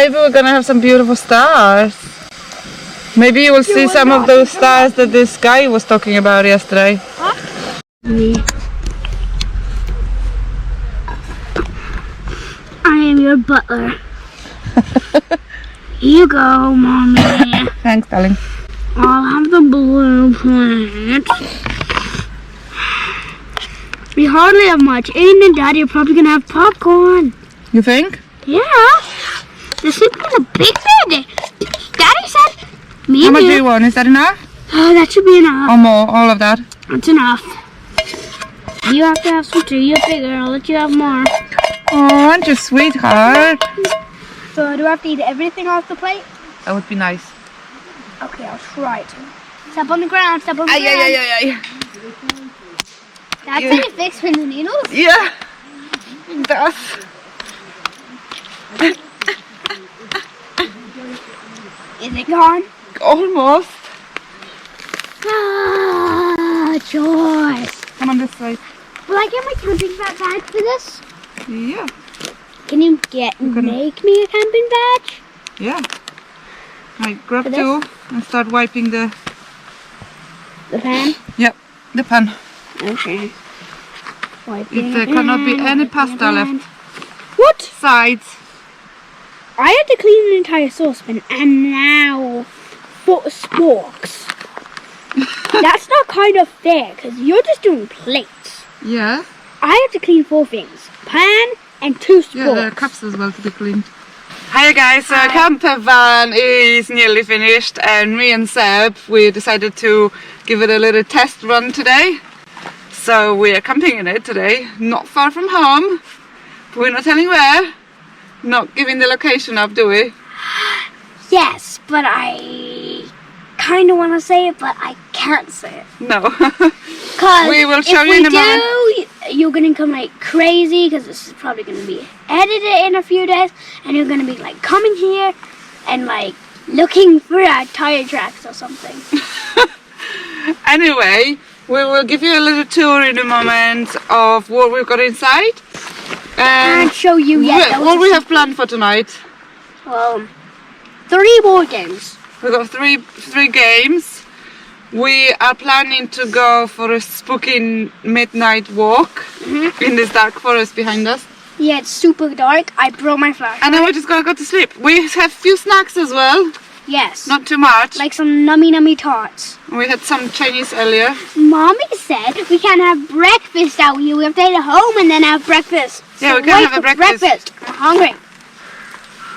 maybe we're gonna have some beautiful stars. Maybe you will see some of those stars that this guy was talking about yesterday. Huh? Me. I am your butler. Here you go, Mommy. Thanks, darling. I'll have the blueprint. We hardly have much. Aiden and Daddy are probably gonna have popcorn. You think? Yeah. They're sleeping in a big bed. Daddy said me How and much you. do you want? Is that enough? Oh, that should be enough. Or more? All of that? That's enough. You have to have some too. You're bigger. I'll let you have more. Oh, aren't you sweetheart? So do I have to eat everything off the plate? That would be nice. Okay, I'll try to. Step on the ground. Step on the ground. Ay. That's how you fix pins and needles? Yeah, it does. Is it gone? Almost. Ah, Joyce. Come on this way. Will I get my camping badge for this? Yeah. Can you make me a camping badge? Yeah. Right, grab For two and start wiping the pan? Yep, the pan. Okay. Wiping There cannot be any pasta left. What? Sides. I had to clean an entire saucepan and now 4 sporks. That's not kind of fair because you're just doing plates. Yeah. I have to clean 4 things. Pan and 2 sporks. Yeah, there are cups as well to be cleaned. Hi guys, so Campervan is nearly finished and me and Seb, we decided to give it a little test run today. So we are camping in it today, not far from home. But we're not telling where, not giving the location up, do we? Yes, but I kind of want to say it, but I can't say it. No. Because we will show you in a moment. You're going to come like crazy because this is probably going to be edited in a few days. And you're going to be like coming here and like looking for our tire tracks or something. Anyway, we will give you a little tour in a moment of what we've got inside. And show you yet. What we have planned for tonight. Well, 3 board games. We've got three games. We are planning to go for a spooky midnight walk in this dark forest behind us. Yeah, it's super dark. I broke my flashlight. And then we're just gonna go to sleep. We have a few snacks as well. Yes. Not too much. Like some nummy tarts. We had some Chinese earlier. Mommy said we can't have breakfast out here. We have to eat at home and then have breakfast. Yeah, So we can't wait have a for breakfast. I'm hungry.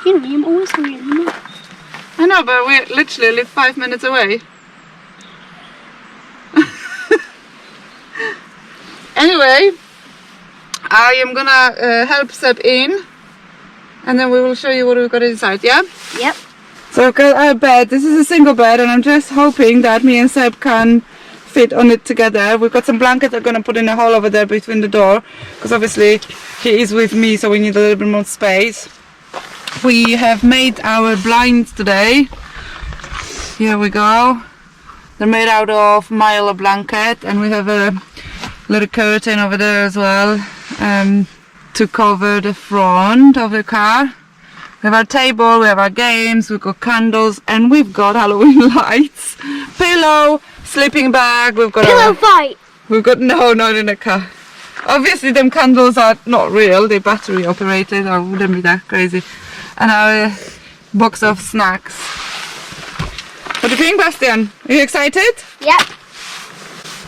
You know me, I'm always hungry. You know? I know, but we literally live 5 minutes away. Anyway, I am gonna help Seb in and then we will show you what we've got inside, yeah? Yep. So I've got our bed. This is a single bed and I'm just hoping that me and Seb can fit on it together. We've got some blankets I'm gonna put in a hole over there between the door because obviously he is with me, so we need a little bit more space. We have made our blinds today. Here we go. They're made out of Mylar blanket and we have a little curtain over there as well to cover the front of the car. We have our table, we have our games, we've got candles and we've got Halloween lights, pillow, sleeping bag, we've got Pillow fight. We've got, no, not in the car. Obviously them candles are not real, they're battery operated, I wouldn't be that crazy. And our box of snacks. What do you think, Bastian? Are you excited? Yep.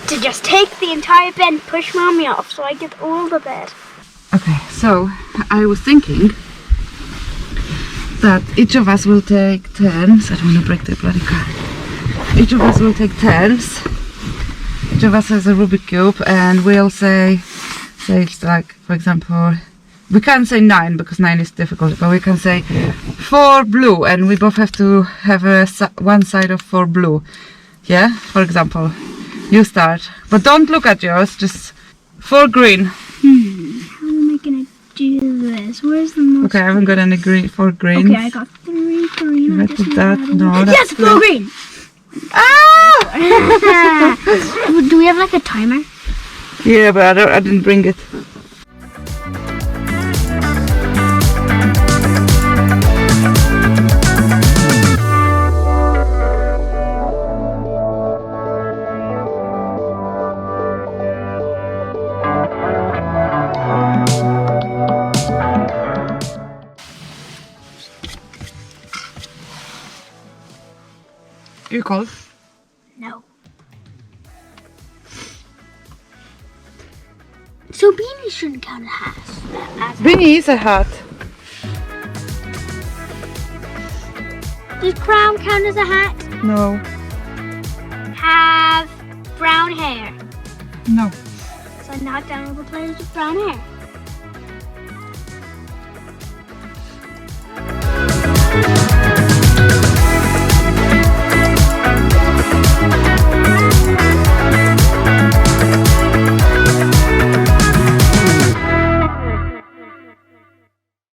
To just take the entire bed and push Mommy off so I get all the bed. Okay, so I was thinking that each of us will take turns. I don't want to break the bloody car. Each of us will take turns. Each of us has a Rubik's Cube and we'll say it's like, for example, we can't say 9 because 9 is difficult, but we can say 4 blue and we both have to have one side of 4 blue. Yeah, for example. You start, but don't look at yours, just 4 green. How am I gonna do this? Where's the most? Okay, I haven't got any green, 4 greens. Okay, I got 3 green. I Look just at that. need No, that's yes, 4 blue. green. Ah! Do we have like a timer? Yeah, but I didn't bring it. You call. No. So beanie shouldn't count as Beanie is a hat. Does crown count as a hat? No. Have brown hair. No. So I'm not done with the players with brown hair.